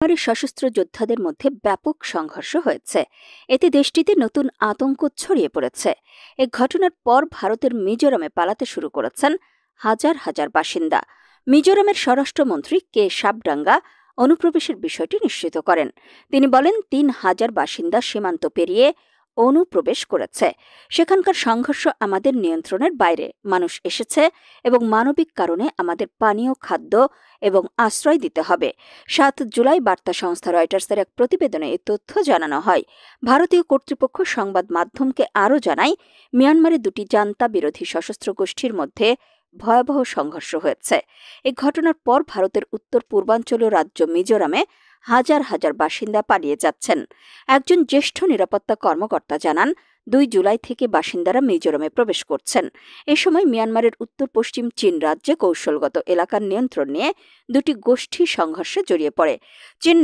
মিয়ানমারের সশস্ত্র যোদ্ধাদের মধ্যে ব্যাপক সংঘর্ষ হয়েছে। এতে দেশটিতে নতুন আতঙ্ক ছড়িয়ে পড়েছে। এ ঘটনার পর ভারতের মিজোরামে পালাতে শুরু করেছেন হাজার হাজার বাসিন্দা। মিজোরামের স্বরাষ্ট্রমন্ত্রী কে সাবডাঙ্গা অনুপ্রবেশের বিষয়টি নিশ্চিত করেন। তিনি বলেন, ৩,০০০ বাসিন্দা সীমান্ত পেরিয়ে অনুপ্রবেশ করেছে। সেখানকার সংঘর্ষ আমাদের নিয়ন্ত্রণের বাইরে। মানুষ এসেছে এবং মানবিক কারণে আমাদের পানীয়, খাদ্য এবং আশ্রয় দিতে হবে। ৭ জুলাই বার্তা সংস্থা রয়টার্সের এক প্রতিবেদনে এই তথ্য জানানো হয়। ভারতীয় কর্তৃপক্ষ সংবাদ মাধ্যমকে আরও জানায়, মিয়ানমারে দুটি জান্তা বিরোধী সশস্ত্র গোষ্ঠীর মধ্যে ভয়াবহ সংঘর্ষ হয়েছে। এই ঘটনার পর ভারতের উত্তর পূর্বাঞ্চলীয় রাজ্য মিজোরামে হাজার হাজার বাসিন্দা পালিয়ে যাচ্ছেন। একজন জ্যেষ্ঠ নিরাপত্তা কর্মকর্তা জানান, ২ জুলাই থেকে বাসিন্দারা মিজোরামে প্রবেশ করছেন। এ সময় মিয়ানমারের উত্তর পশ্চিম চীন রাজ্যে কৌশলগত এলাকার নিয়ন্ত্রণ নিয়ে দুটি গোষ্ঠী সংঘর্ষে জড়িয়ে পড়ে। চীন